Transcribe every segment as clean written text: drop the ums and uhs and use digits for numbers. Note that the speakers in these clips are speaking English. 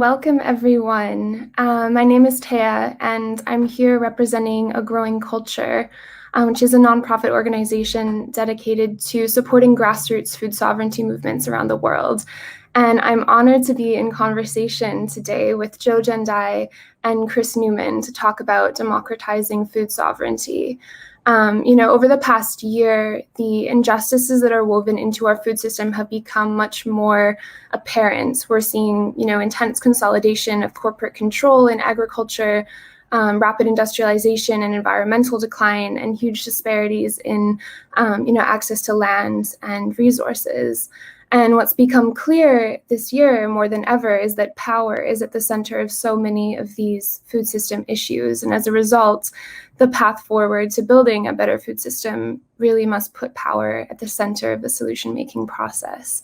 welcome everyone. My name is Taya, and I'm here representing A Growing Culture, which is a nonprofit organization dedicated to supporting grassroots food sovereignty movements around the world. And I'm honored to be in conversation today with Jo Jandai and Chris Newman to talk about democratizing food sovereignty. Over the past year, the injustices that are woven into our food system have become much more apparent. We're seeing, intense consolidation of corporate control in agriculture, rapid industrialization and environmental decline, and huge disparities in, access to land and resources. And what's become clear this year more than ever is that power is at the center of so many of these food system issues. And as a result, the path forward to building a better food system really must put power at the center of the solution-making process.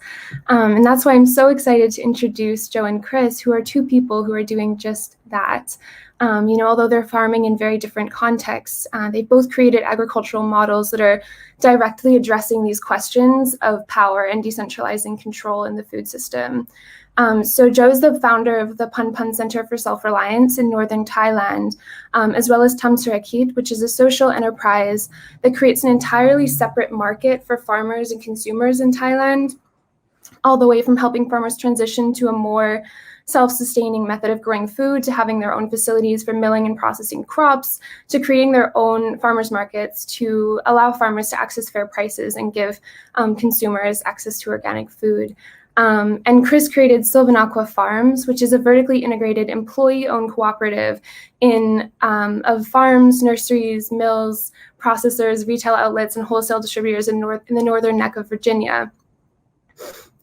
And that's why I'm so excited to introduce Jo and Chris, who are two people who are doing just that. Although they're farming in very different contexts, they've both created agricultural models that are directly addressing these questions of power and decentralizing control in the food system. So Jo is the founder of the Pun Pun Center for Self-Reliance in Northern Thailand, as well as Thamturakit, which is a social enterprise that creates an entirely separate market for farmers and consumers in Thailand, all the way from helping farmers transition to a more self-sustaining method of growing food, to having their own facilities for milling and processing crops, to creating their own farmers markets to allow farmers to access fair prices and give consumers access to organic food. And Chris created Sylvanaqua Farms, which is a vertically integrated employee-owned cooperative of farms, nurseries, mills, processors, retail outlets, and wholesale distributors in the northern neck of Virginia.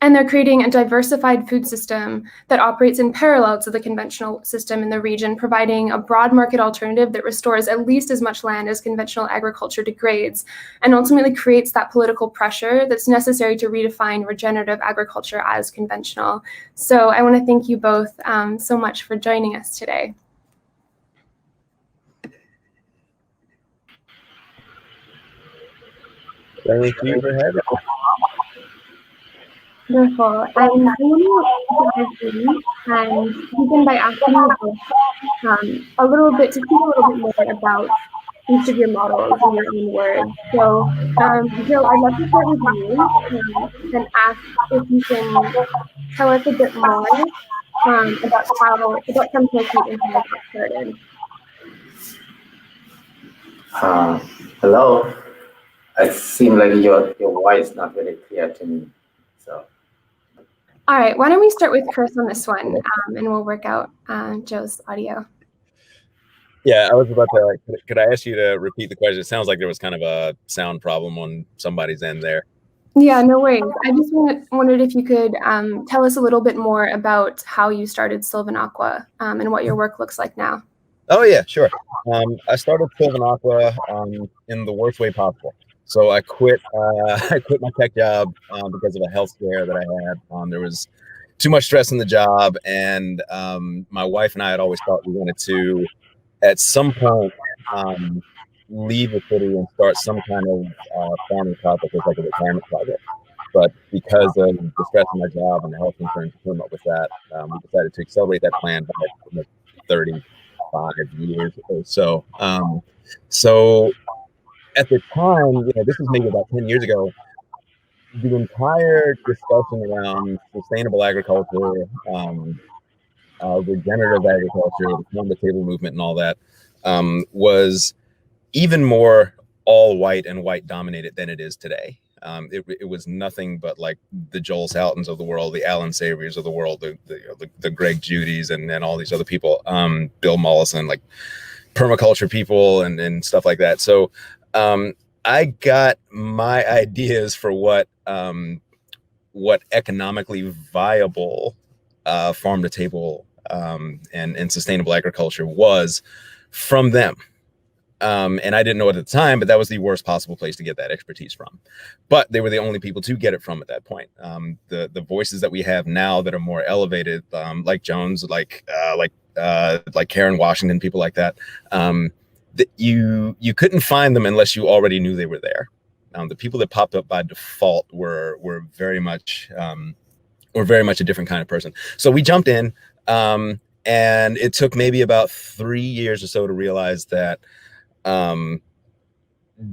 And they're creating a diversified food system that operates in parallel to the conventional system in the region, providing a broad market alternative that restores at least as much land as conventional agriculture degrades, and ultimately creates that political pressure that's necessary to redefine regenerative agriculture as conventional. So I want to thank you both so much for joining us today. Thank you for having us. Wonderful. And I want to dive in and begin by asking you a little bit more about each of your models in your own words. So, Jo, I'd love to start with you and ask if you can tell us a bit more about Thamturakit and how it got started. Hello. It seems like your voice is not very clear to me. So. All right, why don't we start with Chris on this one, and we'll work out Jo's audio. Yeah, I was about to, could I ask you to repeat the question? It sounds like there was kind of a sound problem on somebody's end there. Yeah, no worries. I just wondered if you could tell us a little bit more about how you started Sylvanaqua and what your work looks like now. Oh yeah, sure. I started Sylvanaqua in the worst way possible. So I quit my tech job because of a health scare that I had. There was too much stress in the job, and my wife and I had always thought we wanted to, at some point, leave the city and start some kind of farming project as like a retirement project. But because of the stress in my job and the health insurance that came up with that, we decided to accelerate that plan by 35 years or so. So at the time, this was maybe about 10 years ago, the entire discussion around sustainable agriculture, regenerative agriculture, the farm-to-table movement and all that was even more all white and white dominated than it is today. It was nothing but like the Joel Saltons of the world, the Alan Savory's of the world, the Greg Judys and all these other people, Bill Mollison, like permaculture people and stuff like that. So I got my ideas for what economically viable farm to table and sustainable agriculture was from them. And I didn't know it at the time, but that was the worst possible place to get that expertise from. But they were the only people to get it from at that point. The voices that we have now that are more elevated, like Jones, like Karen Washington, people like that, that you couldn't find them unless you already knew they were there. The people that popped up by default were very much a different kind of person. So we jumped in. And it took maybe about 3 years or so to realize that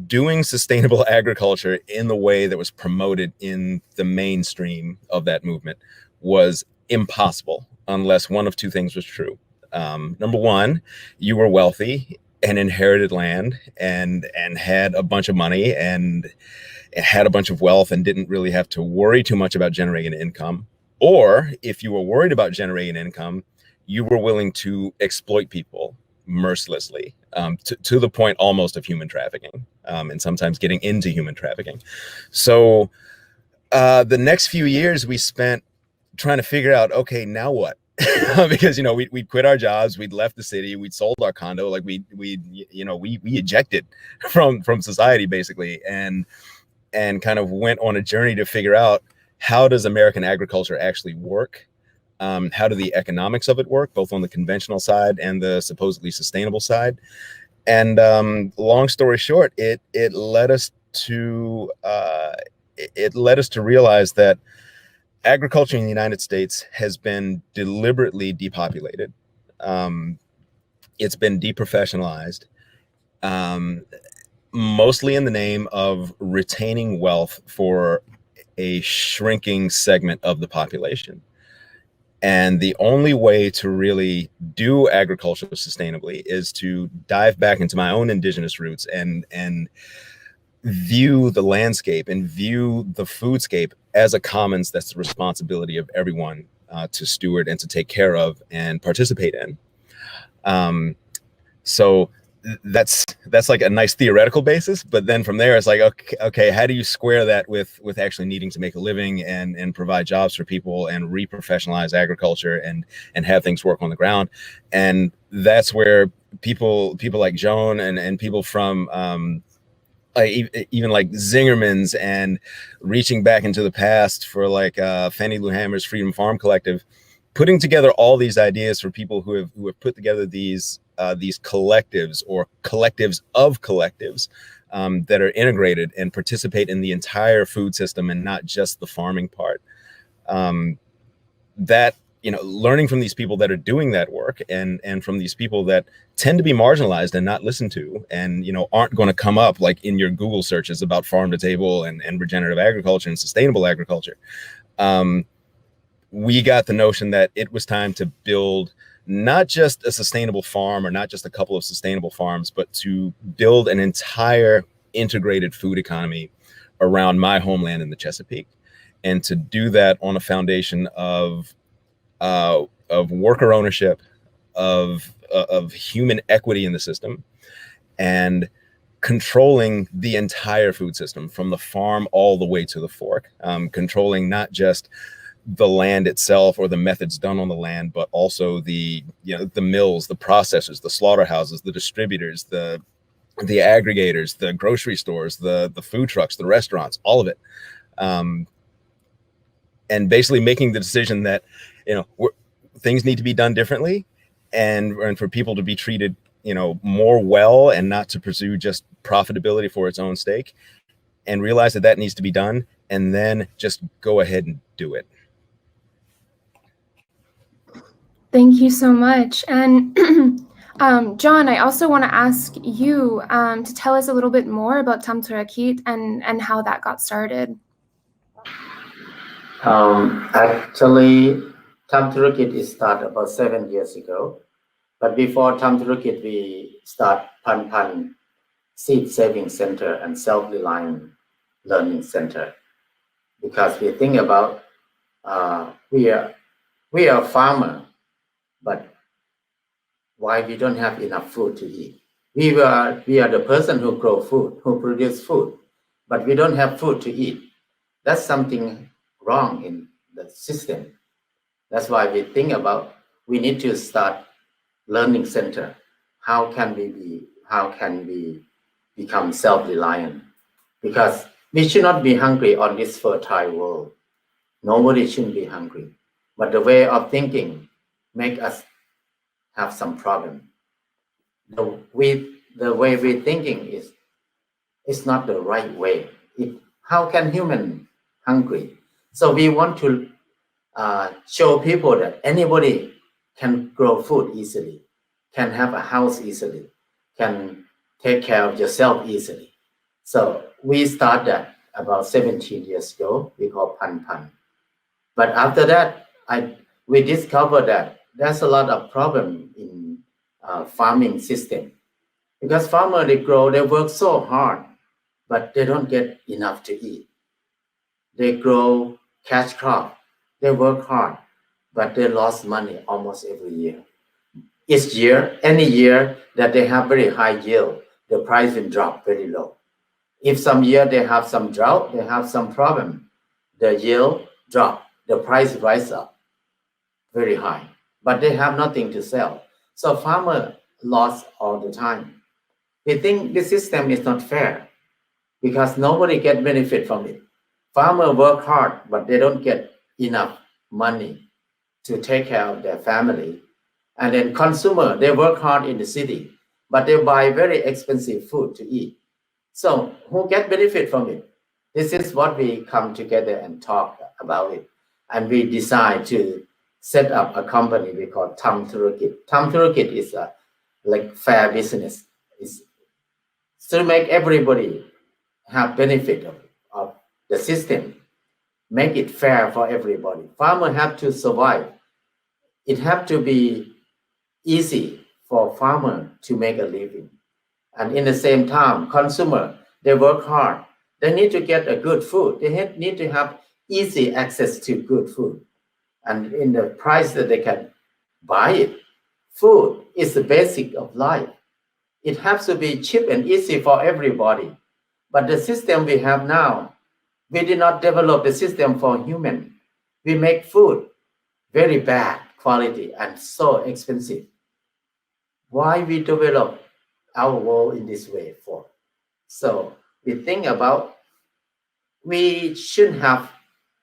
doing sustainable agriculture in the way that was promoted in the mainstream of that movement was impossible unless one of two things was true. Number one, you were wealthy and inherited land and had a bunch of money and had a bunch of wealth and didn't really have to worry too much about generating income. Or if you were worried about generating income, you were willing to exploit people mercilessly, to the point almost of human trafficking, and sometimes getting into human trafficking. So the next few years we spent trying to figure out, okay, now what? Because, you know, we'd quit our jobs, we'd left the city, we'd sold our condo, like we ejected from society basically, and kind of went on a journey to figure out, how does American agriculture actually work? How do the economics of it work, both on the conventional side and the supposedly sustainable side? And long story short, it led us to realize that agriculture in the United States has been deliberately depopulated. It's been deprofessionalized, mostly in the name of retaining wealth for a shrinking segment of the population. And the only way to really do agriculture sustainably is to dive back into my own indigenous roots and view the landscape and view the foodscape as a commons that's the responsibility of everyone to steward and to take care of and participate in. So that's like a nice theoretical basis, but then from there it's like, okay, how do you square that with actually needing to make a living and provide jobs for people and reprofessionalize agriculture and have things work on the ground? And that's where people like Joan and people from even like Zingerman's and reaching back into the past for like Fannie Lou Hamer's Freedom Farm Collective, putting together all these ideas for people who have put together these collectives or collectives of collectives that are integrated and participate in the entire food system and not just the farming part. That, you know, learning from these people that are doing that work and from these people that tend to be marginalized and not listened to, and, you know, aren't going to come up like in your Google searches about farm to table and regenerative agriculture and sustainable agriculture. We got the notion that it was time to build not just a sustainable farm or not just a couple of sustainable farms, but to build an entire integrated food economy around my homeland in the Chesapeake, and to do that on a foundation of worker ownership, of human equity in the system, and controlling the entire food system from the farm all the way to the fork, controlling not just the land itself or the methods done on the land, but also the mills, the processors, the slaughterhouses, the distributors, the aggregators, the grocery stores, the food trucks, the restaurants, all of it. And basically making the decision that, you know, things need to be done differently, and for people to be treated, you know, more well, and not to pursue just profitability for its own sake, and realize that needs to be done, and then just go ahead and do it. Thank you so much. And John, I also want to ask you to tell us a little bit more about Thamturakit and how that got started. Actually, Thamturakit is started about 7 years ago. But before Thamturakit, we start Pan Seed Saving Center and Self-Reliance Learning Center, because we think about we are a farmer, but why we don't have enough food to eat? We are the person who grow food, who produce food, but we don't have food to eat. That's something wrong in the system. That's why we think about we need to start learning center. How can we become self-reliant? Because we should not be hungry on this fertile world. Nobody shouldn't be hungry. But the way of thinking make us have some problem. The way we're thinking is not the right way. How can human hungry? So we want to show people that anybody can grow food easily, can have a house easily, can take care of yourself easily. So we started about 17 years ago. We call Pan Pan. But after that, we discovered that there's a lot of problem in farming system, because farmers, they work so hard, but they don't get enough to eat. They grow cash crop, they work hard, but they lost money almost every year. Each year, any year that they have very high yield, the price will drop very low. If some year they have some drought, they have some problem, the yield drop, the price rise up very high, but they have nothing to sell. So farmer lost all the time. They think the system is not fair because nobody get benefit from it. Farmer work hard, but they don't get enough money to take care of their family. And then consumer, they work hard in the city, but they buy very expensive food to eat. So who get benefit from it? This is what we come together and talk about it. And we decide to set up a company we call Thamturakit. Thamturakit is a like fair business. It's to make everybody have benefit of the system, make it fair for everybody. Farmer have to survive. It have to be easy for farmer to make a living. And in the same time, consumer, they work hard. They need to get a good food. They need to have easy access to good food. And in the price that they can buy it. Food is the basic of life. It has to be cheap and easy for everybody. But the system we have now, we did not develop the system for human. We make food very bad quality and so expensive. Why we develop our world in this way for? So we think about, we shouldn't have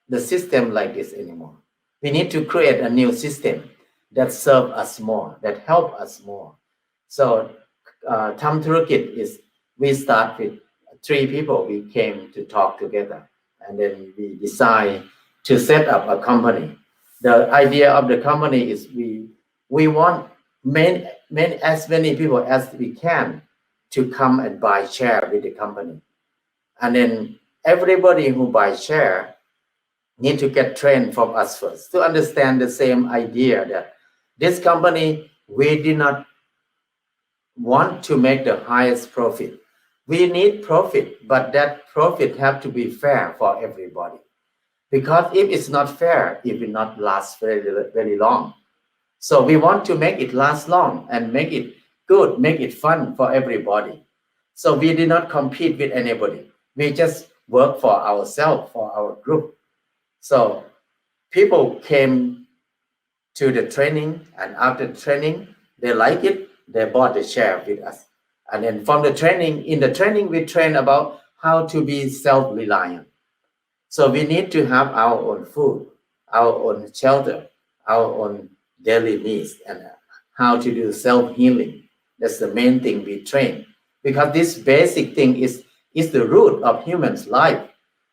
the system like this anymore. We need to create a new system that serve us more, that help us more. So Thamturakit is, we start with 3 people. We came to talk together, and then we decide to set up a company. The idea of the company is we want as many people as we can to come and buy share with the company. And then everybody who buys share need to get trained from us first to understand the same idea that this company, we did not want to make the highest profit. We need profit, but that profit have to be fair for everybody. Because if it's not fair, it will not last very, very long. So we want to make it last long and make it good, make it fun for everybody. So we did not compete with anybody. We just work for ourselves, for our group. So people came to the training, and after the training, they like it, they bought the share with us. And then from the training, in the training, we train about how to be self-reliant. So we need to have our own food, our own shelter, our own daily needs, and how to do self-healing. That's the main thing we train. Because this basic thing is the root of human's life.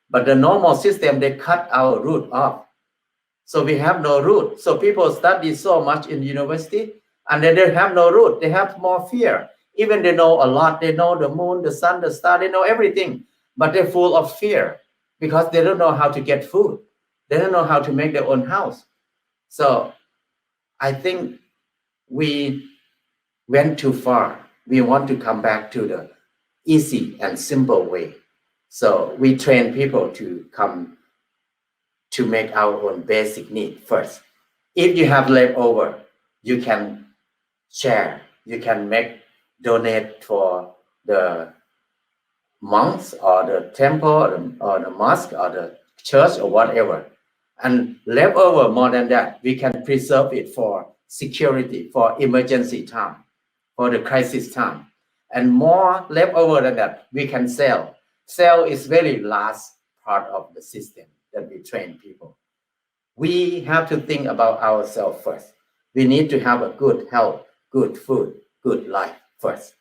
But the normal system, they cut our root off. So we have no root. So people study so much in university, and then they have no root. They have more fear. Even they know a lot. They know the moon, the sun, the star. They know everything. But they're full of fear because they don't know how to get food. They don't know how to make their own house. So I think we went too far. We want to come back to the easy and simple way. So we train people to come to make our own basic need first. If you have leftover, you can share. You can donate for the monks or the temple or the mosque or the church or whatever. And leftover, more than that, we can preserve it for security, for emergency time, for the crisis time. And more leftover than that, we can sell. Sell is very last part of the system that we train people. We have to think about ourselves first. We need to have a good health, good food, good life first.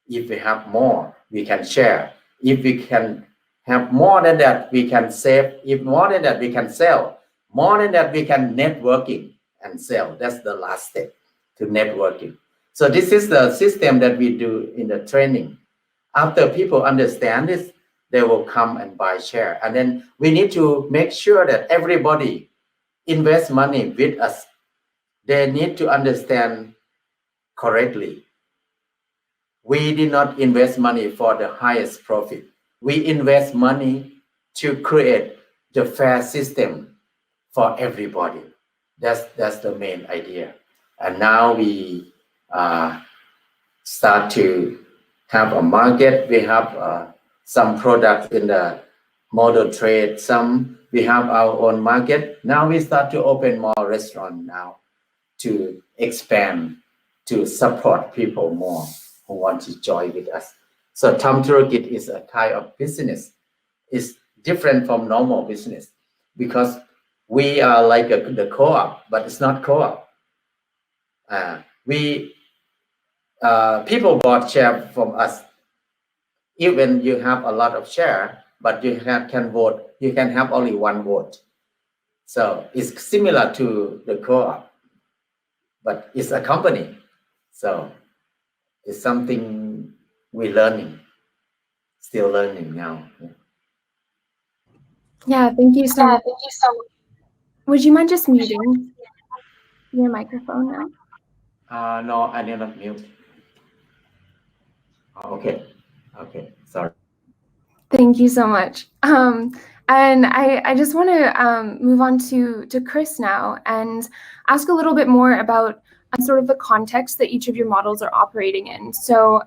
If we have more, we can share. If we can have more than that, we can save. If more than that, we can sell. More than that, we can networking and sell. That's the last step to networking. So this is the system that we do in the training. After people understand this, they will come and buy share. And then we need to make sure that everybody invest money with us. They need to understand correctly. We did not invest money for the highest profit. We invest money to create the fair system for everybody. That's the main idea. And now we start to have a market. We have some products in the model trade. Some we have our own market. Now we start to open more restaurants now to expand, to support people more who want to join with us. So Thamturakit is a kind of business. It's different from normal business because we are like the co-op, but it's not co-op. People bought share from us. Even you have a lot of share, but you can vote. You can have only one vote. So it's similar to the co-op, but it's a company. So it's something we're learning, still learning now. Yeah, thank you so much. Would you mind just muting your microphone now? No, I did not mute. Okay, sorry. Thank you so much. And I just want to move on to Chris now and ask a little bit more about sort of the context that each of your models are operating in. So,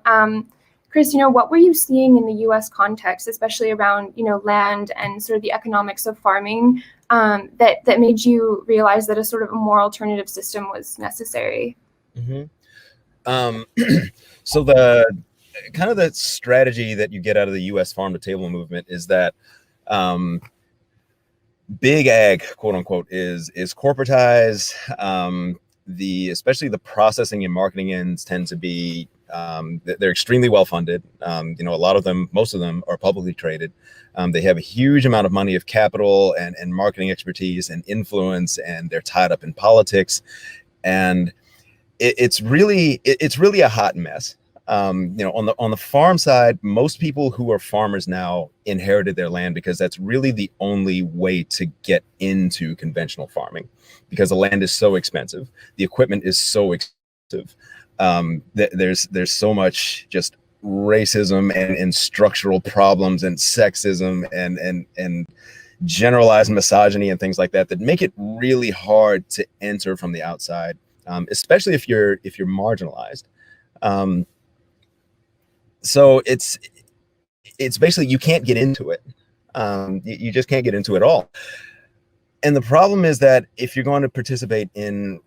Chris, what were you seeing in the U.S. context, especially around, land and sort of the economics of farming, that made you realize that a sort of a more alternative system was necessary? Mm-hmm. So the kind of the strategy that you get out of the U.S. farm to table movement is that big ag, quote unquote, is corporatized. Especially the processing and marketing ends tend to be they're extremely well funded. A lot of them, most of them, are publicly traded. They have a huge amount of money, of capital and marketing expertise and influence, and they're tied up in politics. And it's really a hot mess. On the farm side, most people who are farmers now inherited their land because that's really the only way to get into conventional farming, because the land is so expensive, the equipment is so expensive. There's so much just racism and structural problems and sexism and generalized misogyny and things like that make it really hard to enter from the outside, especially if you're marginalized. So it's basically, you can't get into it. You just can't get into it at all. And the problem is that if you're going to participate in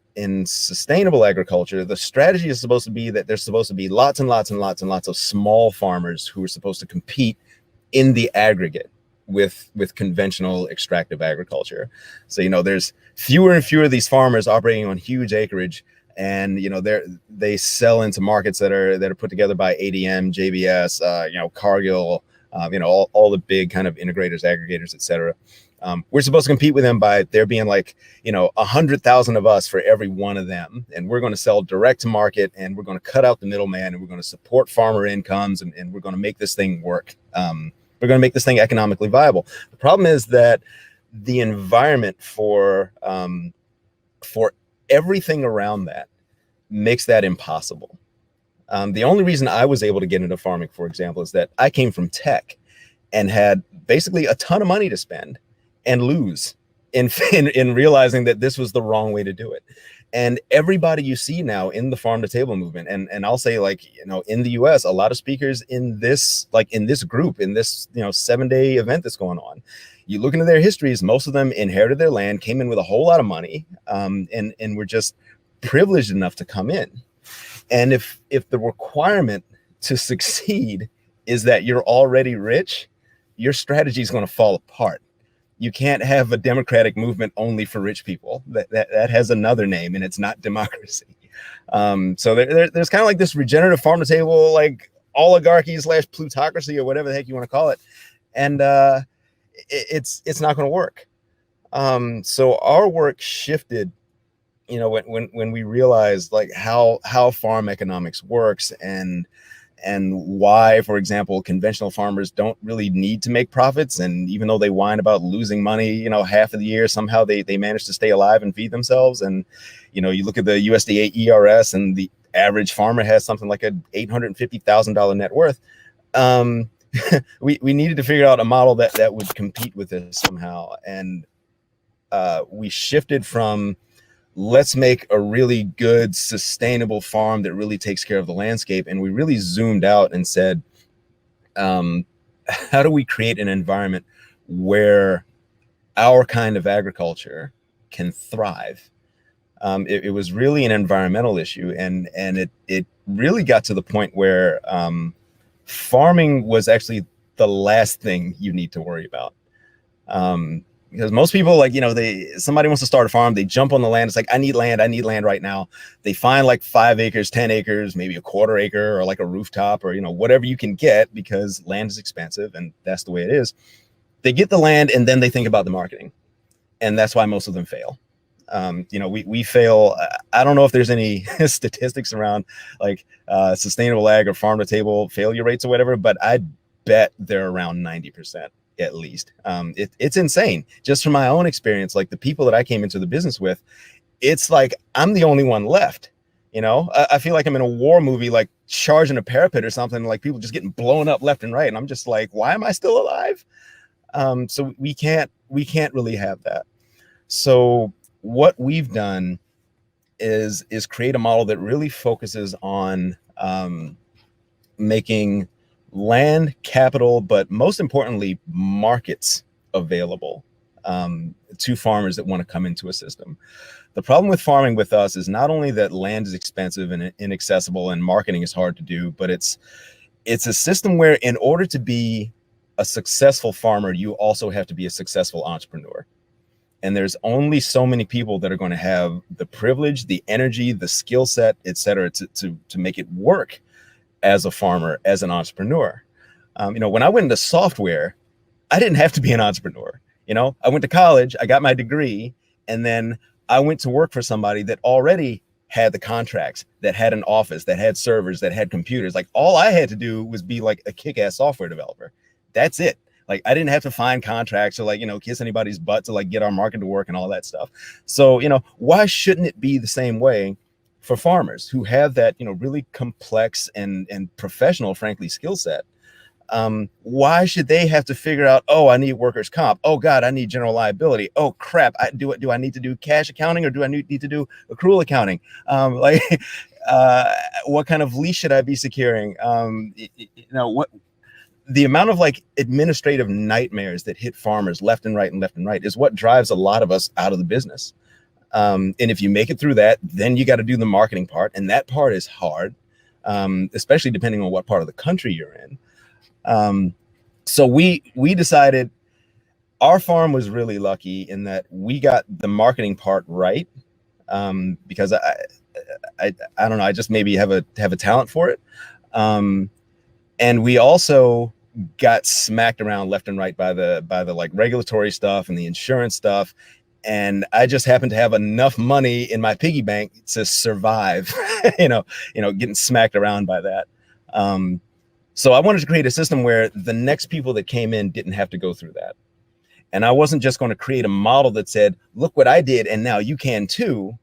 sustainable agriculture, the strategy is supposed to be that there's supposed to be lots and lots and lots and lots of small farmers who are supposed to compete in the aggregate with conventional extractive agriculture. So, there's fewer and fewer of these farmers operating on huge acreage. And they sell into markets that are put together by ADM, JBS, Cargill, all the big kind of integrators, aggregators, etc. We're supposed to compete with them by there being 100,000 of us for every one of them, and we're going to sell direct to market, and we're going to cut out the middleman, and we're going to support farmer incomes, and we're going to make this thing work. We're going to make this thing economically viable. The problem is that the environment for everything around that makes that impossible. The only reason I was able to get into farming, for example, is that I came from tech and had basically a ton of money to spend and lose in realizing that this was the wrong way to do it. And everybody you see now in the farm to table movement, and I'll say, in the US, a lot of speakers in this group, in this 7-day event that's going on, you look into their histories, most of them inherited their land, came in with a whole lot of money, and were just privileged enough to come in. And if the requirement to succeed is that you're already rich, your strategy is going to fall apart. You can't have a democratic movement only for rich people. That has another name, and it's not democracy. So there's kind of like this regenerative farm to table, oligarchy / plutocracy, or whatever the heck you want to call it. And it's not going to work. So our work shifted when we realized like how farm economics works and why, for example, conventional farmers don't really need to make profits, and even though they whine about losing money, half of the year, somehow they manage to stay alive and feed themselves. And you look at the USDA ERS, and the average farmer has something like a $850,000 net worth. We needed to figure out a model that would compete with this somehow, and we shifted from let's make a really good, sustainable farm that really takes care of the landscape. And we really zoomed out and said, how do we create an environment where our kind of agriculture can thrive? It was really an environmental issue. And it really got to the point where farming was actually the last thing you need to worry about. Because most people, like, somebody wants to start a farm, they jump on the land. It's like, I need land right now. They find like 5 acres, 10 acres, maybe a quarter acre, or like a rooftop, or, whatever you can get, because land is expensive and that's the way it is. They get the land and then they think about the marketing. And that's why most of them fail. We fail. I don't know if there's any statistics around like sustainable ag or farm to table failure rates or whatever, but I bet they're around 90%. At least. It's insane. Just from my own experience, like the people that I came into the business with, it's like I'm the only one left. I feel like I'm in a war movie, like charging a parapet or something, like people just getting blown up left and right. And I'm just like, why am I still alive? So we can't really have that. So what we've done is create a model that really focuses on making land, capital, but most importantly, markets available to farmers that want to come into a system. The problem with farming with us is not only that land is expensive and inaccessible and marketing is hard to do, but it's a system where in order to be a successful farmer, you also have to be a successful entrepreneur. And there's only so many people that are going to have the privilege, the energy, the skill set, et cetera, to make it work as a farmer, as an entrepreneur. When I went into software, I didn't have to be an entrepreneur. I went to college, I got my degree, and then I went to work for somebody that already had the contracts, that had an office, that had servers, that had computers. Like all I had to do was be like a kick-ass software developer. That's it. Like I didn't have to find contracts or like, kiss anybody's butt to like get our market to work and all that stuff. So, why shouldn't it be the same way for farmers who have that, really complex and professional, frankly, skill set? Why should they have to figure out, oh, I need workers' comp. Oh God, I need general liability. Oh crap, do I need to do cash accounting, or do I need to do accrual accounting? What kind of lease should I be securing? What the amount of like administrative nightmares that hit farmers left and right is what drives a lot of us out of the business. And if you make it through that, then you got to do the marketing part. And that part is hard, especially depending on what part of the country you're in. So we decided our farm was really lucky in that we got the marketing part right. Because I don't know, I just maybe have a talent for it. And we also got smacked around left and right by the like regulatory stuff and the insurance stuff. And I just happened to have enough money in my piggy bank to survive, getting smacked around by that. So I wanted to create a system where the next people that came in didn't have to go through that. And I wasn't just going to create a model that said, look what I did, and now you can too.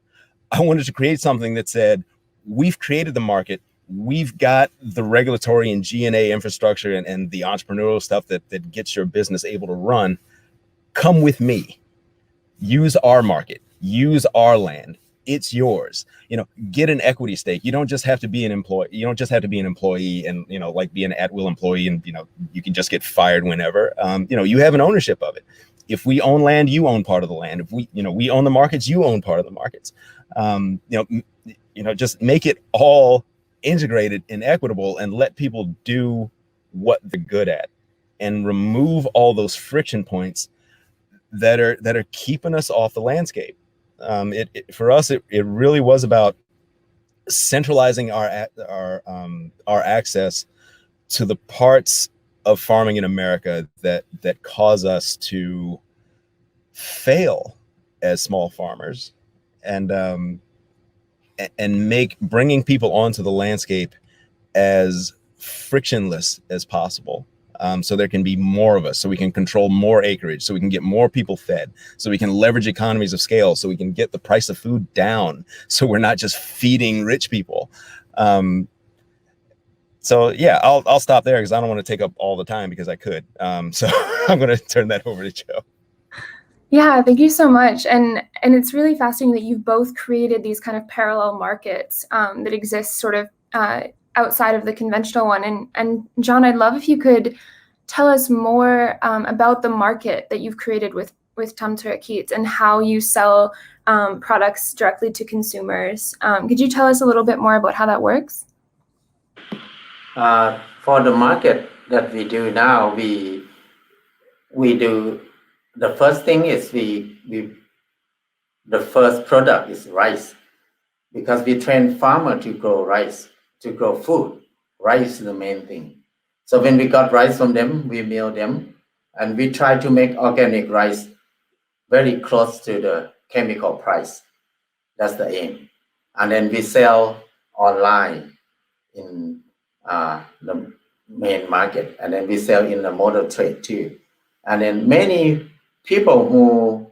I wanted to create something that said, we've created the market. We've got the regulatory and G&A infrastructure and the entrepreneurial stuff that gets your business able to run. Come with me. Use our market, use our land. It's yours. Get an equity stake. You don't just have to be an employee. You don't just have to be an employee and, like be an at-will employee and, you can just get fired whenever. You have an ownership of it. If we own land, you own part of the land. If we own the markets, you own part of the markets. Just make it all integrated and equitable and let people do what they're good at and remove all those friction points that are keeping us off the landscape. For us, it really was about centralizing our access to the parts of farming in America that cause us to fail as small farmers and bringing people onto the landscape as frictionless as possible. So there can be more of us, so we can control more acreage, so we can get more people fed, so we can leverage economies of scale, so we can get the price of food down, so we're not just feeding rich people. So yeah, I'll stop there because I don't want to take up all the time because I could. So I'm going to turn that over to Jo. Yeah, thank you so much. And it's really fascinating that you've both created these kind of parallel markets that exist sort of outside of the conventional one. And John, I'd love if you could tell us more about the market that you've created with Thamturakit and how you sell products directly to consumers. Could you tell us a little bit more about how that works? For the market that we do now, we do, the first thing is the first product is rice, because we train farmer to grow rice, to grow food. Rice is the main thing. So when we got rice from them, we mill them, and we try to make organic rice very close to the chemical price. That's the aim. And then we sell online in the main market, and then we sell in the model trade too. And then many people who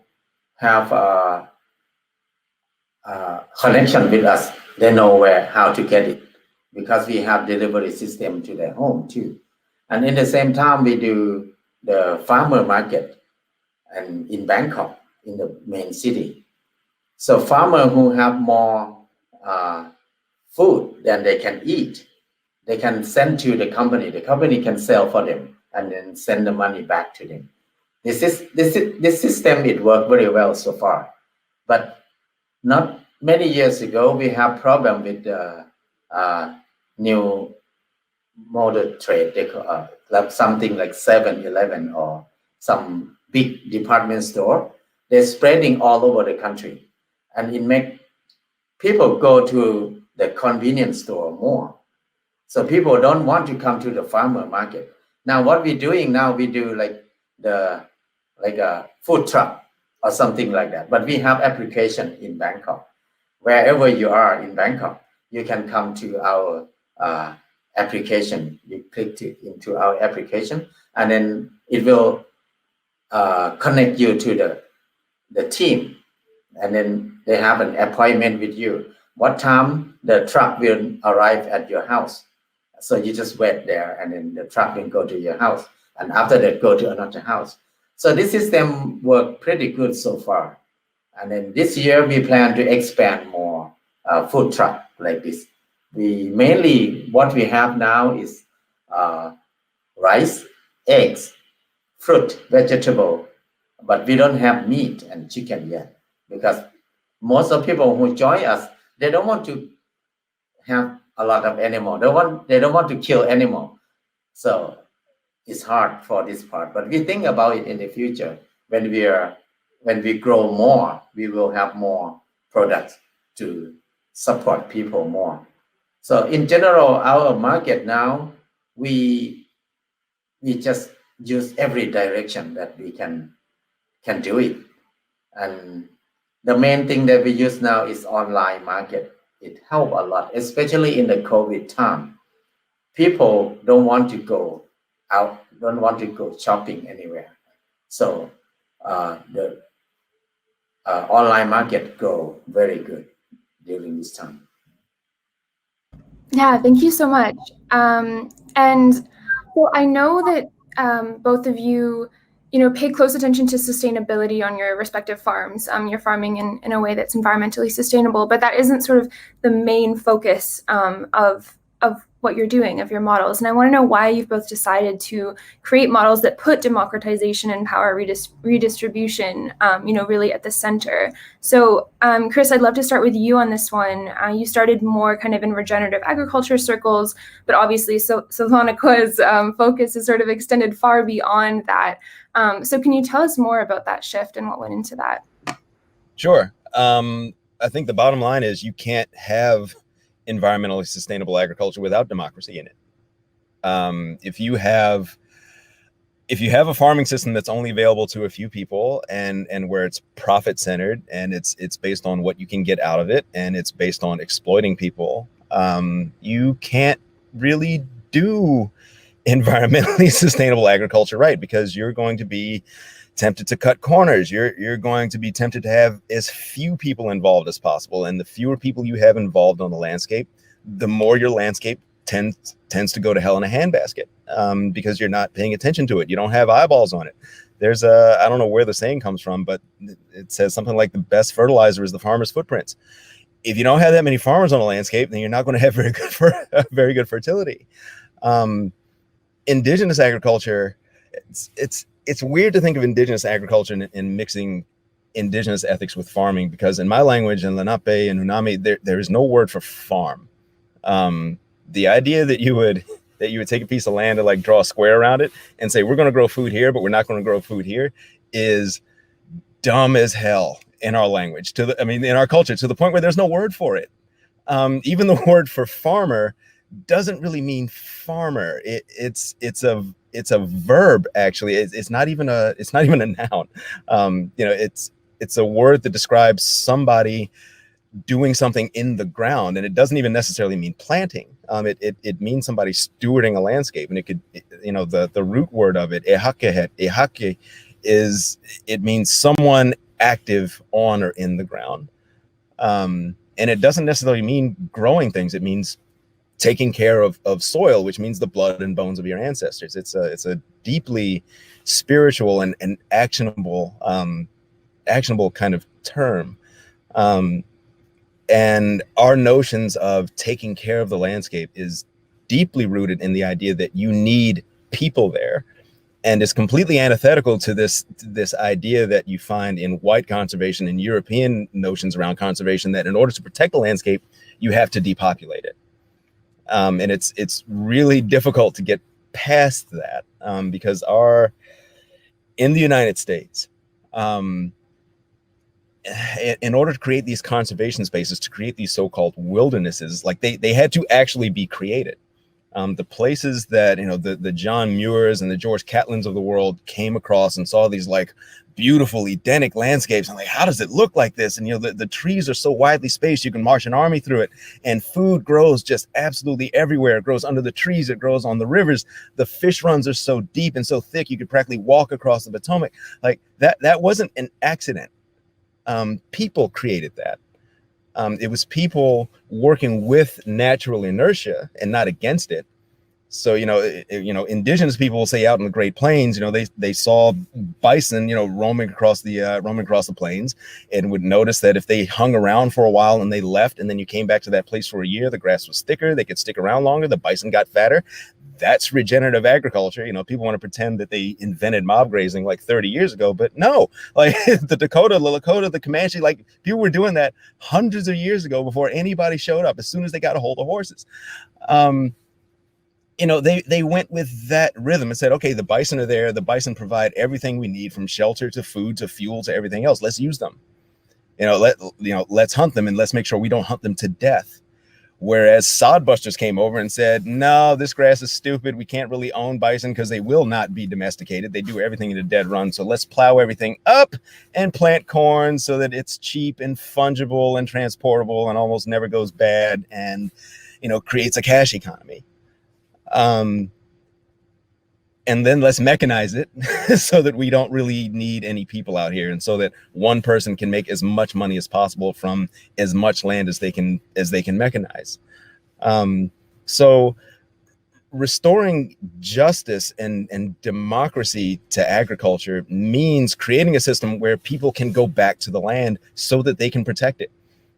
have a connection with us, they know how to get it, because we have delivery system to their home too. And in the same time, we do the farmer market and in Bangkok, in the main city. So farmer who have more food than they can eat, they can send to the company can sell for them and then send the money back to them. This system, it worked very well so far, but not many years ago, we have problem with the new model trade. They call, like something like 7-Eleven or some big department store. They're spreading all over the country, and it make people go to the convenience store more. So people don't want to come to the farmer market. Now what we're doing now, we do like a food truck or something like that. But we have application in Bangkok. Wherever you are in Bangkok, you can come to our application. You click into our application, and then it will connect you to the team. And then they have an appointment with you. What time the truck will arrive at your house? So you just wait there, and then the truck will go to your house. And after that, go to another house. So this system worked pretty good so far. And then this year, we plan to expand more food truck like this. What we have now is rice, eggs, fruit, vegetable, but we don't have meat and chicken yet, because most of people who join us, they don't want to have a lot of animal. They don't want to kill animal. So it's hard for this part, but we think about it in the future. When we grow more, we will have more products to support people more. So in general, our market now, we just use every direction that we can do it. And the main thing that we use now is online market. It helped a lot, especially in the COVID time. People don't want to go out, don't want to go shopping anywhere. So the online market go very good during this time. Yeah, thank you so much. And well, I know that both of you, pay close attention to sustainability on your respective farms. You're farming in a way that's environmentally sustainable, but that isn't sort of the main focus of what you're doing, of your models. And I want to know why you've both decided to create models that put democratization and power redistribution, really at the center. So, Chris, I'd love to start with you on this one. You started more kind of in regenerative agriculture circles, but obviously Sylvanaqua's focus is sort of extended far beyond that. So can you tell us more about that shift and what went into that? Sure. I think the bottom line is you can't have environmentally sustainable agriculture without democracy in it. If you have if you have a farming system that's only available to a few people, and where it's profit centered, and it's based on what you can get out of it, and it's based on exploiting people, you can't really do environmentally sustainable agriculture right, because you're going to be tempted to cut corners. You're going to be tempted to have as few people involved as possible, and the fewer people you have involved on the landscape, the more your landscape tends to go to hell in a handbasket, because you're not paying attention to it. You don't have eyeballs on it. There's I don't know where the saying comes from, but it says something like the best fertilizer is the farmer's footprints. If you don't have that many farmers on a landscape, then you're not going to have very good fertility. Indigenous agriculture, it's weird to think of indigenous agriculture and mixing indigenous ethics with farming, because in my language, in Lenape and Unami, there is no word for farm. The idea that you would take a piece of land and like draw a square around it and say, we're going to grow food here, but we're not going to grow food here, is dumb as hell in our language, in our culture, to the point where there's no word for it. Even the word for farmer doesn't really mean farmer. It's a verb, actually. It's not even a noun. It's a word that describes somebody doing something in the ground, and it doesn't even necessarily mean planting. It means somebody stewarding a landscape, and it could, the root word of it, ehake, it means someone active on or in the ground. And it doesn't necessarily mean growing things. It means taking care of soil, which means the blood and bones of your ancestors. It's a deeply spiritual and actionable kind of term. And our notions of taking care of the landscape is deeply rooted in the idea that you need people there, and is completely antithetical to this idea that you find in white conservation and European notions around conservation, that in order to protect the landscape, you have to depopulate it. And it's really difficult to get past that, because in the United States, in order to create these conservation spaces, to create these so-called wildernesses, like they had to actually be created. The places that, the John Muirs and the George Catlins of the world came across and saw these like beautiful Edenic landscapes, and like, how does it look like this? And the trees are so widely spaced, you can march an army through it, and food grows just absolutely everywhere. It grows under the trees, it grows on the rivers. The fish runs are so deep and so thick, you could practically walk across the Potomac. Like that wasn't an accident. People created that. It was people working with natural inertia and not against it. So, indigenous people will say out in the Great Plains, they saw bison, roaming across the plains, and would notice that if they hung around for a while and they left, and then you came back to that place for a year, the grass was thicker, they could stick around longer, the bison got fatter. That's regenerative agriculture. People want to pretend that they invented mob grazing like 30 years ago, but no, like the Lakota, the Comanche, like people were doing that hundreds of years ago before anybody showed up, as soon as they got a hold of horses. They went with that rhythm and said, okay, the bison are there. The bison provide everything we need, from shelter to food to fuel to everything else. Let's use them. Let's hunt them, and let's make sure we don't hunt them to death. Whereas sodbusters came over and said, no, this grass is stupid. We can't really own bison because they will not be domesticated. They do everything in a dead run. So let's plow everything up and plant corn so that it's cheap and fungible and transportable and almost never goes bad, and, creates a cash economy. And then let's mechanize it so that we don't really need any people out here, and so that one person can make as much money as possible from as much land as they can mechanize. So restoring justice and democracy to agriculture means creating a system where people can go back to the land so that they can protect it.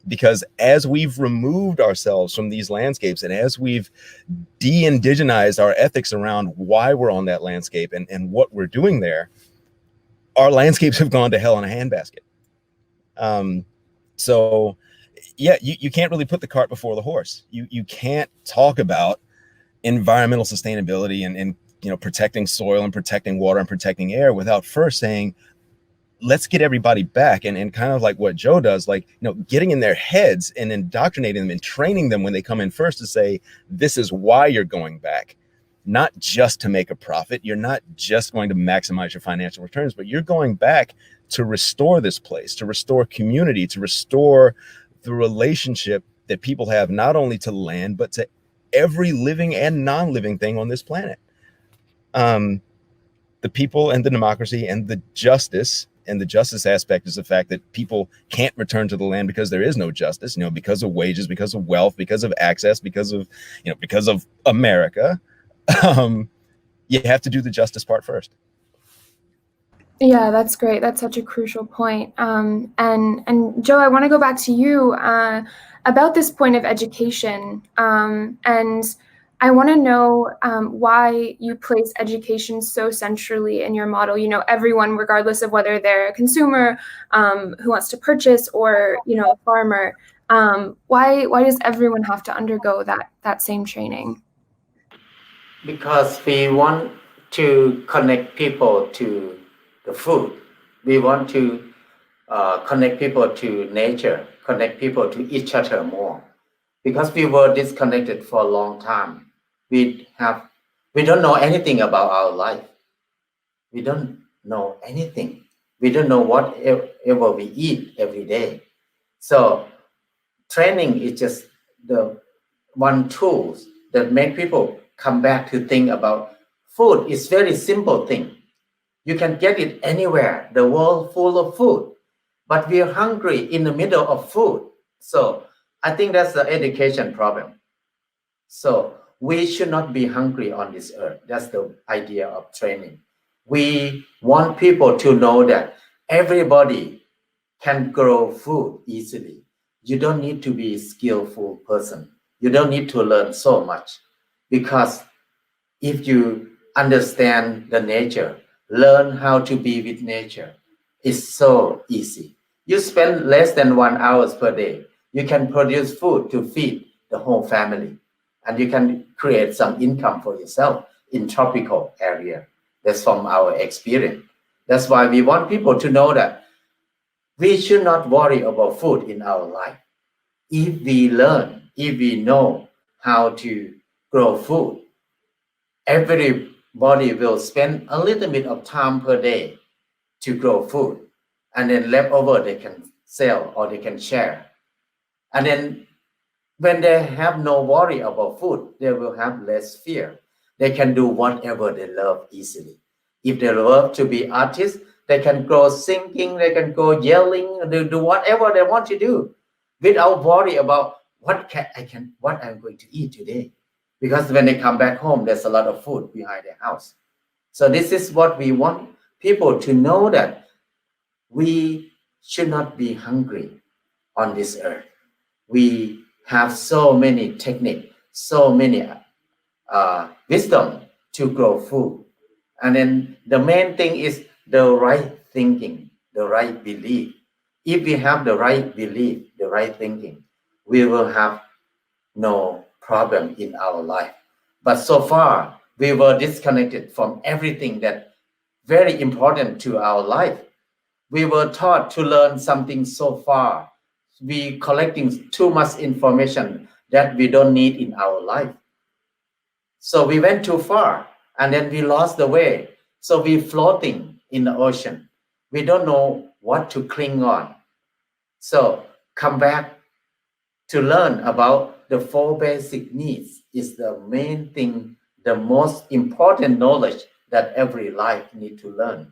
Because as we've removed ourselves from these landscapes, and as we've de-indigenized our ethics around why we're on that landscape and what we're doing there, our landscapes have gone to hell in a handbasket. So yeah, you can't really put the cart before the horse. You can't talk about environmental sustainability and protecting soil and protecting water and protecting air without first saying, let's get everybody back, and kind of like what Jo does, like, getting in their heads and indoctrinating them and training them when they come in first to say, this is why you're going back. not just to make a profit. You're not just going to maximize your financial returns, but you're going back to restore this place, to restore community, to restore the relationship that people have not only to land, but to every living and non-living thing on this planet. The people and the democracy and the justice aspect is the fact that people can't return to the land because there is no justice, because of wages, because of wealth, because of access, because of America. You have to do the justice part first. Yeah, that's great. That's such a crucial point. And Jo, I want to go back to you about this point of education. And I want to know why you place education so centrally in your model. Everyone, regardless of whether they're a consumer who wants to purchase or a farmer, why does everyone have to undergo that same training? Because we want to connect people to the food. We want to connect people to nature, connect people to each other more. Because we were disconnected for a long time. We don't know anything about our life. We don't know anything. We don't know whatever we eat every day. So training is just the one tool that make people come back to think about food. Is very simple thing. You can get it anywhere. The world full of food, but we are hungry in the middle of food. So I think that's the education problem. So we should not be hungry on this earth. That's the idea of training. We want people to know that everybody can grow food easily. You don't need to be a skillful person. You don't need to learn so much, because if you understand the nature, learn how to be with nature, it's so easy. You spend less than 1 hour per day. You can produce food to feed the whole family, and you can create some income for yourself in tropical area. That's from our experience. That's why we want people to know that we should not worry about food in our life. If we learn, if we know how to grow food, everybody will spend a little bit of time per day to grow food, and then leftover they can sell or they can share. And then when they have no worry about food, they will have less fear. They can do whatever they love easily. If they love to be artists, they can go singing, they can go yelling, they do whatever they want to do without worry about what I'm going to eat today. Because when they come back home, there's a lot of food behind their house. So this is what we want people to know, that we should not be hungry on this earth. We have so many techniques, so many wisdom to grow food. And then the main thing is the right thinking, the right belief. If we have the right belief, the right thinking, we will have no problem in our life. But so far, we were disconnected from everything that very important to our life. We were taught to learn something so far. We collecting too much information that we don't need in our life. So we went too far, and then we lost the way. So we floating in the ocean. We don't know what to cling on. So come back to learn about the 4 basic needs is the main thing, the most important knowledge that every life need to learn.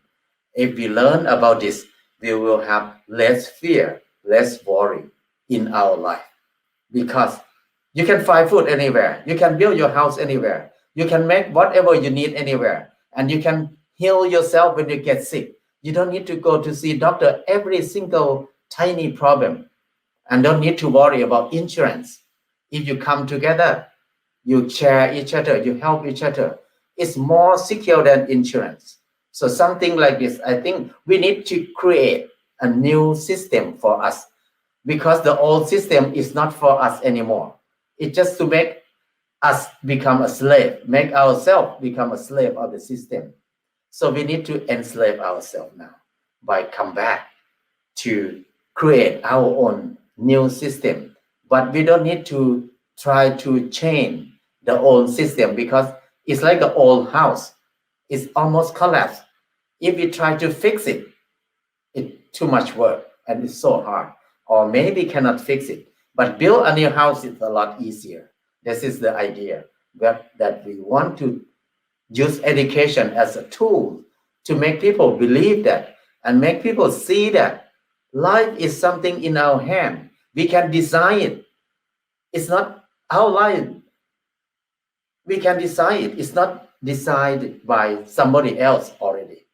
If we learn about this, we will have less fear, less worry in our life. Because you can find food anywhere. You can build your house anywhere. You can make whatever you need anywhere. And you can heal yourself when you get sick. You don't need to go to see doctor every single tiny problem. And don't need to worry about insurance. If you come together, you share each other, you help each other, it's more secure than insurance. So something like this, I think we need to create a new system for us, because the old system is not for us anymore. It's just to make us become a slave, make ourselves become a slave of the system. So we need to enslave ourselves now by come back to create our own new system. But we don't need to try to change the old system, because It's like an old house. It's almost collapsed. If we try to fix it, it's too much work and it's so hard. Or maybe cannot fix it. But build a new house is a lot easier. This is the idea that we want to use education as a tool to make people believe that and make people see that life is something in our hand. We can design it. It's not our life. We can design it. It's not designed by somebody else already.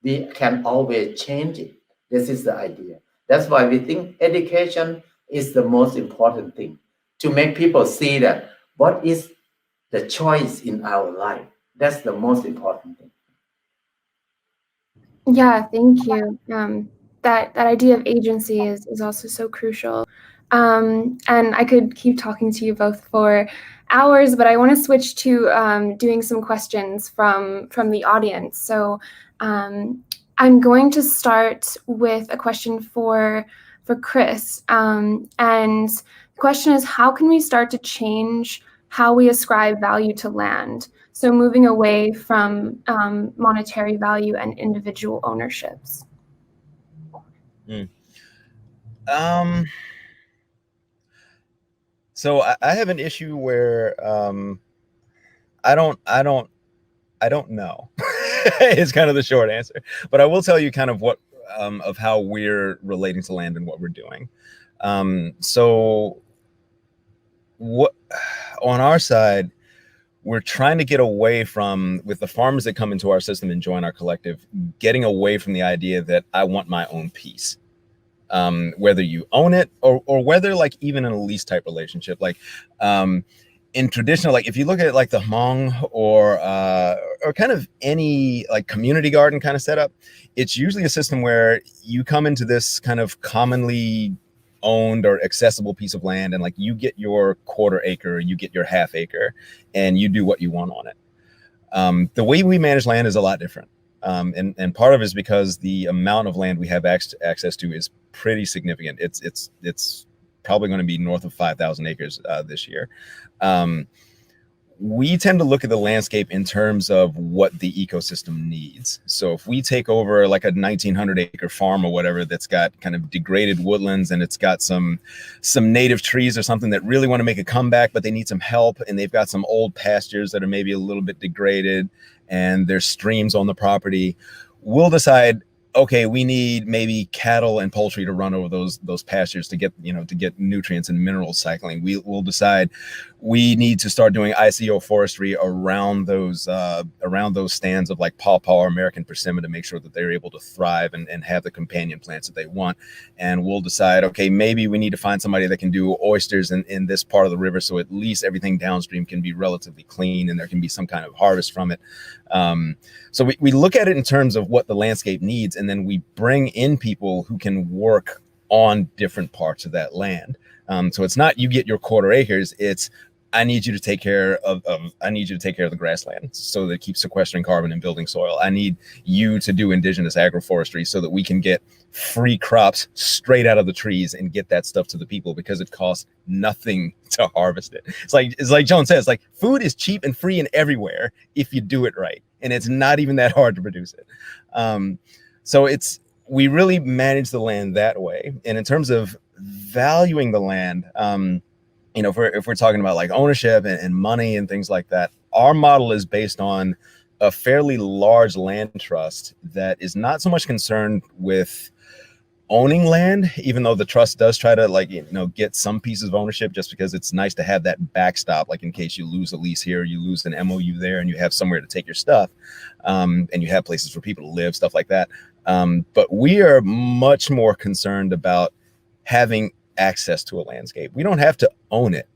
We can always change it. This is the idea. That's why we think education is the most important thing, to make people see that what is the choice in our life. That's the most important thing. Yeah, thank you. That idea of agency is also so crucial. And I could keep talking to you both for hours, but I want to switch to doing some questions from the audience. So I'm going to start with a question for Chris. And the question is, how can we start to change how we ascribe value to land? So moving away from monetary value and individual ownerships. So I have an issue where I don't know. Is kind of the short answer, but I will tell you kind of what of how we're relating to land and what we're doing. So what on our side, we're trying to get away from, with the farmers that come into our system and join our collective, getting away from the idea that I want my own piece. Whether you own it or whether like even in a lease type relationship, like in traditional, like if you look at like the Hmong or kind of any like community garden kind of setup, it's usually a system where you come into this kind of commonly owned or accessible piece of land, and like you get your quarter acre, you get your half acre, and you do what you want on it. The way we manage land is a lot different. And part of it is because the amount of land we have access to is pretty significant. It's probably going to be north of 5,000 acres this year. We tend to look at the landscape in terms of what the ecosystem needs. So if we take over like a 1,900 acre farm or whatever that's got kind of degraded woodlands and it's got some native trees or something that really want to make a comeback, but they need some help, and they've got some old pastures that are maybe a little bit degraded, and there's streams on the property, we'll decide, okay, we need maybe cattle and poultry to run over those pastures to get nutrients and mineral cycling. We'll decide we need to start doing ICO forestry around those stands of like pawpaw or American persimmon to make sure that they're able to thrive and have the companion plants that they want. And we'll decide, okay, maybe we need to find somebody that can do oysters in this part of the river, so at least everything downstream can be relatively clean and there can be some kind of harvest from it. So we look at it in terms of what the landscape needs, and then we bring in people who can work on different parts of that land. So it's not you get your quarter acres, it's I need you to take care of the grassland so that it keeps sequestering carbon and building soil. I need you to do indigenous agroforestry so that we can get free crops straight out of the trees and get that stuff to the people, because it costs nothing to harvest it. It's like Joan says, like food is cheap and free and everywhere if you do it right. And it's not even that hard to produce it. So we really manage the land that way. And in terms of valuing the land, if we're talking about like ownership and money and things like that, our model is based on a fairly large land trust that is not so much concerned with owning land, even though the trust does try to get some pieces of ownership, just because it's nice to have that backstop, like in case you lose a lease here, you lose an MOU there, and you have somewhere to take your stuff, and you have places for people to live, stuff like that. But we are much more concerned about having access to a landscape. We don't have to own it.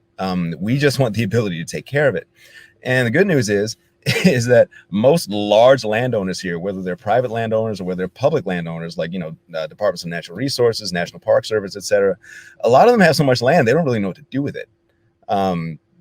We just want the ability to take care of it. And the good news is that most large landowners here, whether they're private landowners or whether they're public landowners, like, Departments of Natural Resources, National Park Service, etc., a lot of them have so much land, they don't really know what to do with it.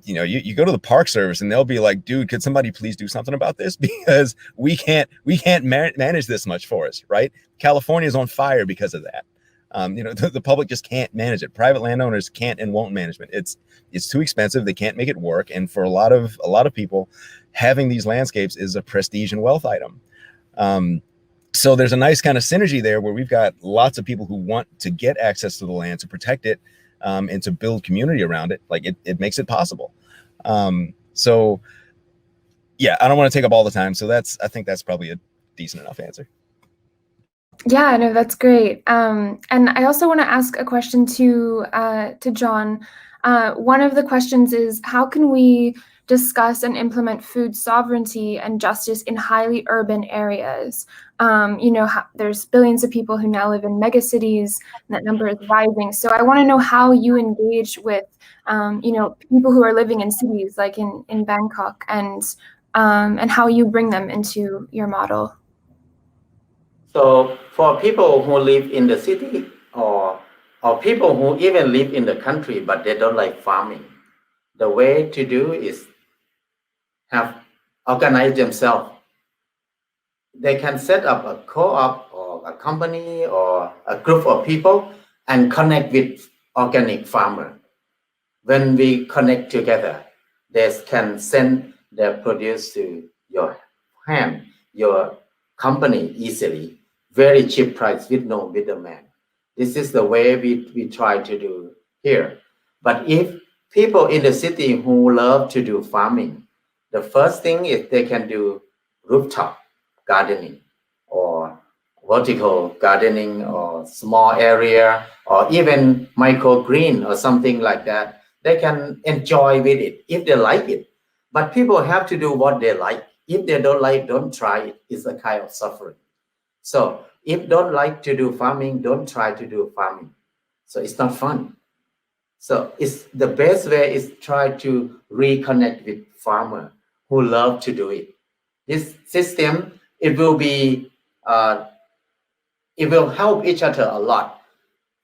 You go to the Park Service and they'll be like, dude, could somebody please do something about this? Because we can't manage this much for us, right? California is on fire because of that. The public just can't manage it. Private landowners can't and won't manage it. It's too expensive. They can't make it work. And for a lot of people, having these landscapes is a prestige and wealth item. So there's a nice kind of synergy there where we've got lots of people who want to get access to the land, to protect it, and to build community around it. Like it makes it possible. So yeah, I don't want to take up all the time. So I think that's probably a decent enough answer. Yeah, no, that's great. And I also want to ask a question to John. One of the questions is, how can we discuss and implement food sovereignty and justice in highly urban areas? There's billions of people who now live in megacities, and that number is rising. So I want to know how you engage with, people who are living in cities like in Bangkok, and how you bring them into your model. So for people who live in the city, or people who even live in the country but they don't like farming, the way to do is organize themselves. They can set up a co-op or a company or a group of people and connect with organic farmer. When we connect together, they can send their produce to your hand, your company easily, very cheap price with no middleman. This is the way we try to do here. But if people in the city who love to do farming, the first thing is they can do rooftop gardening or vertical gardening or small area or even microgreen or something like that. They can enjoy with it if they like it. But people have to do what they like. If they don't like, don't try it. It's a kind of suffering. So if don't like to do farming, don't try to do farming. So it's not fun. So it's the best way is try to reconnect with farmer who love to do it. This system, it will help each other a lot.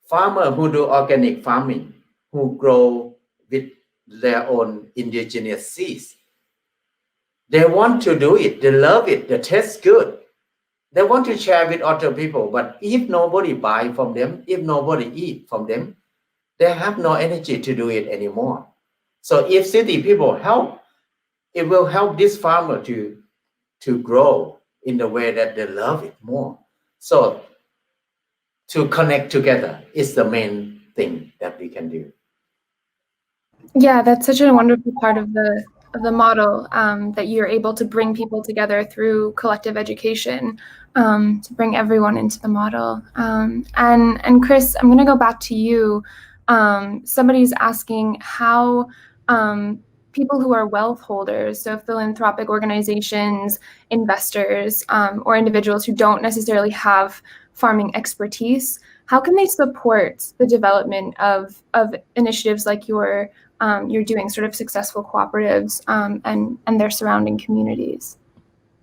Farmer who do organic farming, who grow with their own indigenous seeds, they want to do it. They love it. They taste good. They want to share with other people. But if nobody buy from them, if nobody eat from them, they have no energy to do it anymore. So if city people help, it will help this farmer to grow in the way that they love it more. So to connect together is the main thing that we can do. Yeah, that's such a wonderful part of the model, that you're able to bring people together through collective education, to bring everyone into the model. And Chris, I'm going to go back to you. Somebody's asking how people who are wealth holders, so philanthropic organizations, investors, or individuals who don't necessarily have farming expertise, how can they support the development of initiatives like you're doing, sort of successful cooperatives, and their surrounding communities?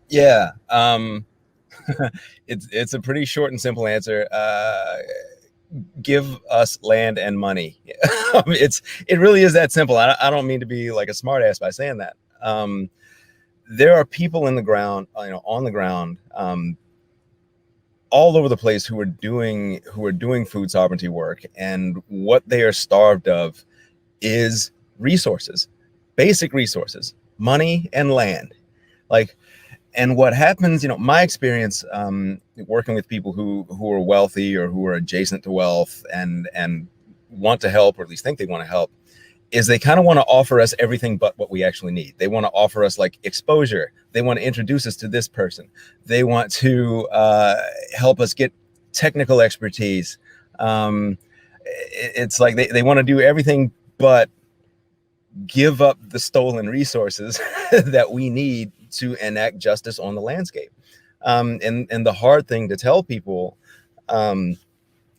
Yeah, it's a pretty short and simple answer. Give us land and money. It really is that simple. I don't mean to be like a smartass by saying that. There are people in the ground, on the ground, all over the place who are doing food sovereignty work, and what they are starved of is resources, basic resources, money and land. And what happens, my experience working with people who are wealthy or who are adjacent to wealth and want to help, or at least think they want to help, is they kind of want to offer us everything but what we actually need. They want to offer us like exposure. They want to introduce us to this person. They want to help us get technical expertise. It's like they want to do everything but give up the stolen resources that we need to enact justice on the landscape. And the hard thing to tell people, and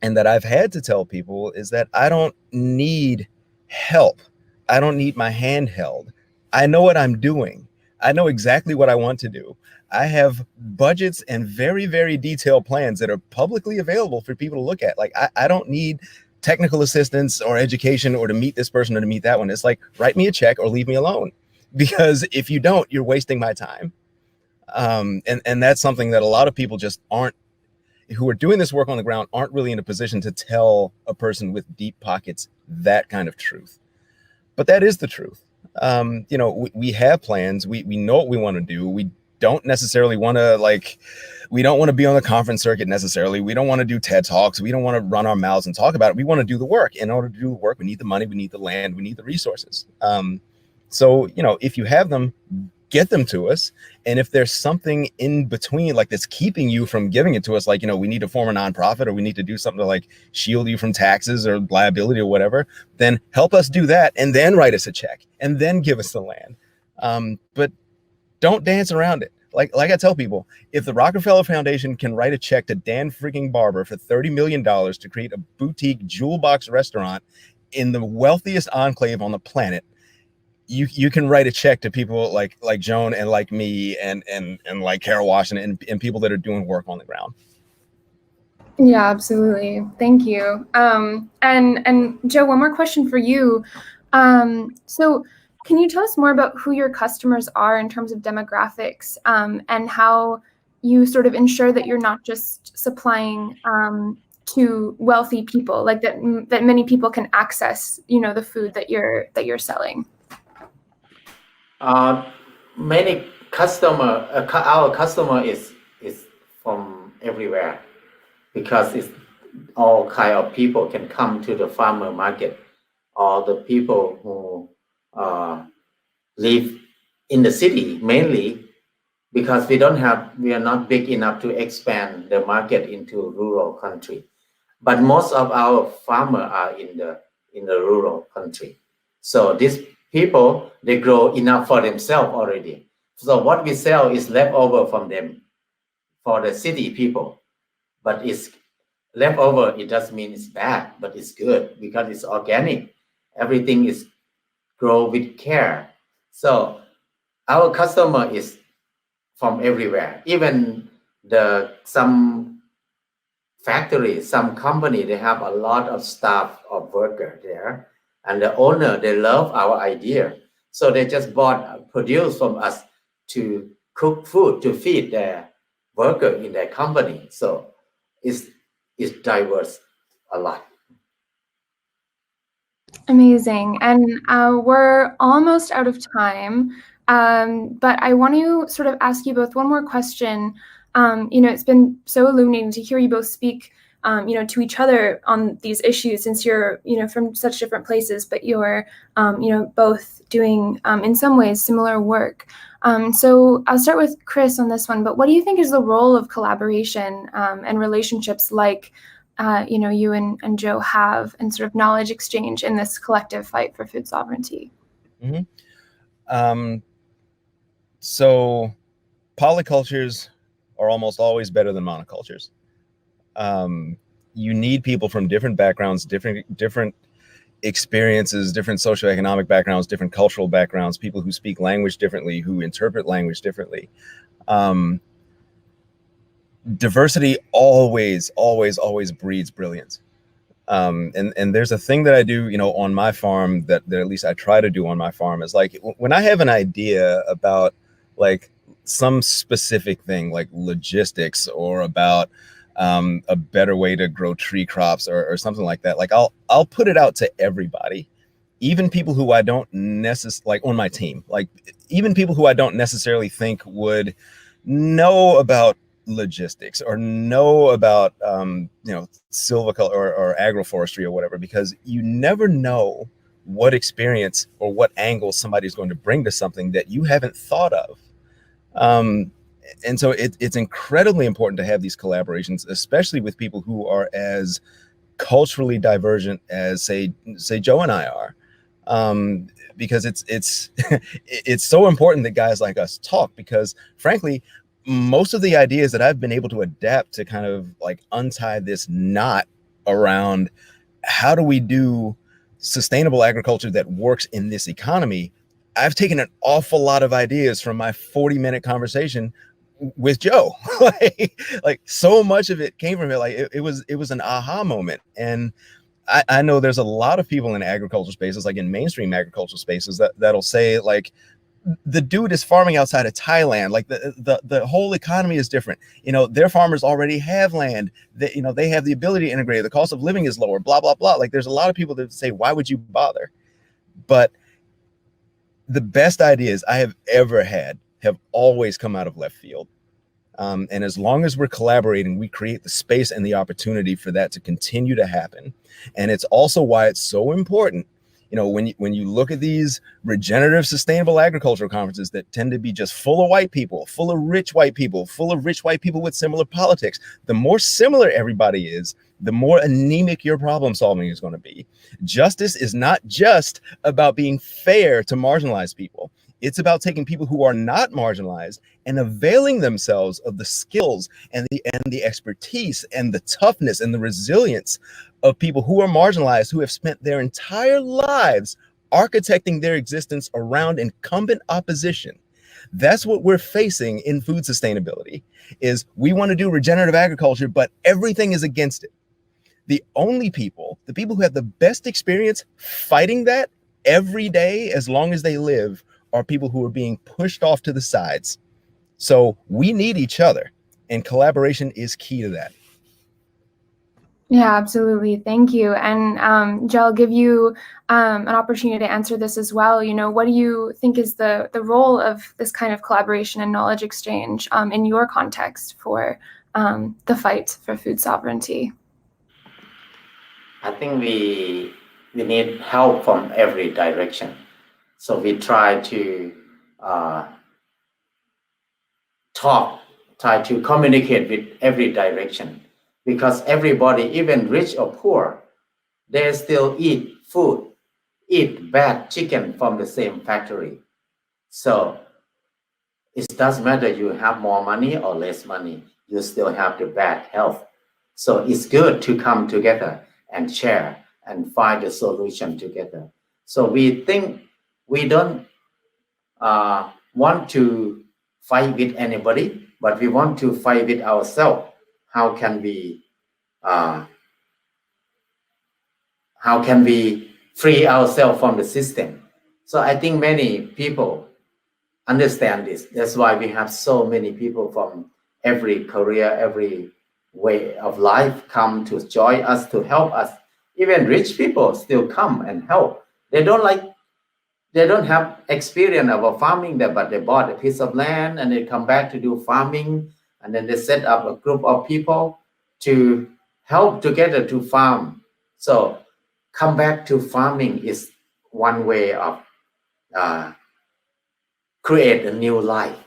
that I've had to tell people, is that I don't need help. I don't need my hand held. I know what I'm doing. I know exactly what I want to do. I have budgets and very, very detailed plans that are publicly available for people to look at. Like, I don't need technical assistance or education or to meet this person or to meet that one. It's like, write me a check or leave me alone. Because if you don't, you're wasting my time. And that's something that a lot of people just aren't. who are doing this work on the ground aren't really in a position to tell a person with deep pockets that kind of truth. But that is the truth. We have plans. We know what we want to do. We don't necessarily want to we don't want to be on the conference circuit necessarily. We don't want to do TED Talks. We don't want to run our mouths and talk about it. We want to do the work. In order to do the work, we need the money, we need the land, we need the resources. So, if you have them, get them to us. And if there's something in between, that's keeping you from giving it to us, we need to form a nonprofit, or we need to do something to shield you from taxes or liability or whatever, then help us do that, and then write us a check, and then give us the land. But don't dance around it. Like I tell people, if the Rockefeller Foundation can write a check to Dan freaking Barber for $30 million to create a boutique jewel box restaurant in the wealthiest enclave on the planet, you can write a check to people like Joan and like me and like Carol Washington and people that are doing work on the ground. Yeah, absolutely. Thank you. And Jo, one more question for you. So can you tell us more about who your customers are in terms of demographics, and how you sort of ensure that you're not just supplying to wealthy people, that many people can access, the food that you're selling? Many our customer is from everywhere, because it's all kind of people can come to the farmer market, or the people who live in the city mainly, because we are not big enough to expand the market into rural country. But most of our farmers are in the rural country. So these people, they grow enough for themselves already. So what we sell is leftover from them for the city people. But it's leftover, it doesn't mean it's bad, but it's good because it's organic. Everything is grow with care. So our customer is from everywhere. Even some factory, some company, they have a lot of staff or worker there, and the owner, they love our idea, so they just produce from us to cook food to feed their worker in their company. So it's diverse a lot. Amazing. And we're almost out of time, but I want to sort of ask you both one more question. It's been so illuminating to hear you both speak, to each other on these issues, since you're, from such different places, but you're, both doing, in some ways, similar work. So I'll start with Chris on this one, but what do you think is the role of collaboration and relationships like you and Jo have, and sort of knowledge exchange in this collective fight for food sovereignty? Mm-hmm. So polycultures are almost always better than monocultures. You need people from different backgrounds, different experiences, different socioeconomic backgrounds, different cultural backgrounds, people who speak language differently, who interpret language differently. Diversity always breeds brilliance. And there's a thing that I do, on my farm that at least I try to do on my farm, is when I have an idea about some specific thing, like logistics, or about a better way to grow tree crops or something like that, I'll put it out to everybody, even people who I don't necessarily on my team, even people who I don't necessarily think would know about logistics or know about silviculture or agroforestry or whatever, because you never know what experience or what angle somebody's going to bring to something that you haven't thought of. And so it's incredibly important to have these collaborations, especially with people who are as culturally divergent as say Jo and I are, because it's so important that guys like us talk, because frankly, most of the ideas that I've been able to adapt to kind of untie this knot around how do we do sustainable agriculture that works in this economy, I've taken an awful lot of ideas from my 40-minute conversation with Jo. So much of it came from it. It was an aha moment. And I know there's a lot of people in agricultural spaces, in mainstream agricultural spaces, that'll say the dude is farming outside of Thailand. Like the whole economy is different. You know, their farmers already have land. That, you know, they have the ability to integrate. The cost of living is lower. Blah blah blah. Like there's a lot of people that say, why would you bother? But the best ideas I have ever had have always come out of left field. And as long as we're collaborating, we create the space and the opportunity for that to continue to happen. And it's also why it's so important. You know, when you look at these regenerative, sustainable agricultural conferences that tend to be just full of white people, full of rich white people, full of rich white people with similar politics, the more similar everybody is, the more anemic your problem solving is going to be. Justice is not just about being fair to marginalized people. It's about taking people who are not marginalized and availing themselves of the skills and the expertise and the toughness and the resilience of people who are marginalized, who have spent their entire lives architecting their existence around incumbent opposition. That's what we're facing in food sustainability, is we want to do regenerative agriculture, but everything is against it. The only people, the people who have the best experience fighting that every day as long as they live, are people who are being pushed off to the sides. So we need each other, and collaboration is key to that. Yeah, absolutely. Thank you. And Jo, I'll give you an opportunity to answer this as well. You know, what do you think is the role of this kind of collaboration and knowledge exchange in your context for the fight for food sovereignty? I think we need help from every direction. So we try to try to communicate with every direction, because everybody, even rich or poor, they still eat food, eat bad chicken from the same factory. So it doesn't matter you have more money or less money, you still have the bad health. So it's good to come together and share and find a solution together. So we think we don't want to fight with anybody, but we want to fight with ourselves. How can we free ourselves from the system? So I think many people understand this. That's why we have so many people from every career, every way of life come to join us, to help us. Even rich people still come and help. They don't have experience about farming there, but they bought a piece of land and they come back to do farming, and then they set up a group of people to help together to farm. So come back to farming is one way of create a new life.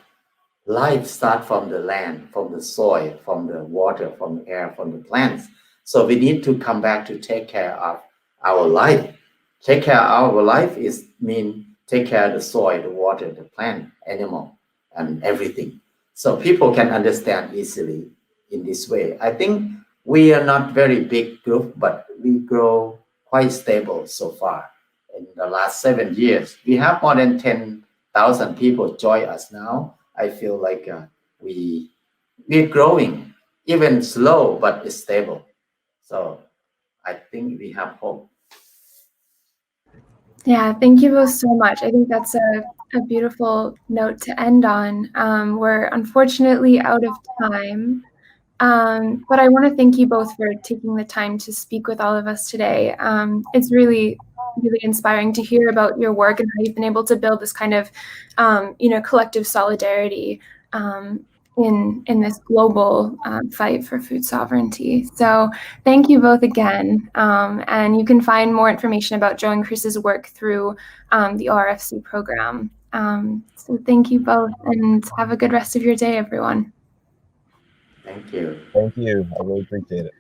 Life starts from the land, from the soil, from the water, from the air, from the plants. So we need to come back to take care of our life. Take care of our life is mean take care of the soil, the water, the plant, animal, and everything. So people can understand easily in this way. I think we are not very big group, but we grow quite stable so far. In the last 7 years, we have more than 10,000 people join us now. I feel like we're growing, even slow, but it's stable. So I think we have hope. Yeah, thank you both so much. I think that's a beautiful note to end on. We're unfortunately out of time, but I want to thank you both for taking the time to speak with all of us today. It's really, really inspiring to hear about your work and how you've been able to build this kind of, collective solidarity in this global fight for food sovereignty. So thank you both again. And you can find more information about Jo and Chris's work through the Orfc program. So thank you both, and have a good rest of your day, everyone. Thank you. Thank you. I really appreciate it.